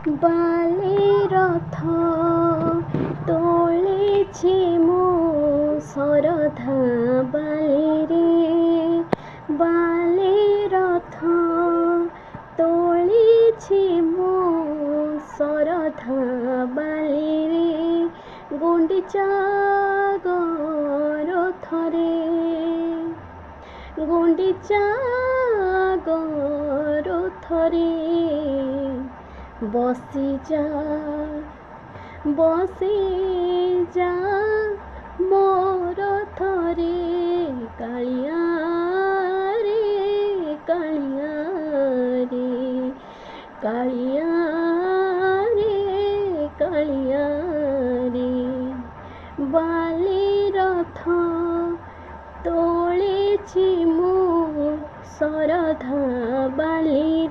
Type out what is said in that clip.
ବାଲି ରଥ ତୋଳିଛି ମୁଁ ଶରଧା ବାଲିରେ, ବାଲି ରଥ ତୋଳିଛି ମୁଁ ଶରଧା ବାଲିରେ, ଗୁଣ୍ଡିଚା ରଥରେ, ଗୁଣ୍ଡିଚା ରଥରେ ବସିଯା ବସିଯା ମୋ ରଥରେ, କାଳିଆ ରେ କାଳିଆ ରେ, କାଳିଆ ରେ କାଳିଆ ରେ, ବାଲି ରଥ ତୋଳିଛି ମୁଁ ଶରଧା ବାଲି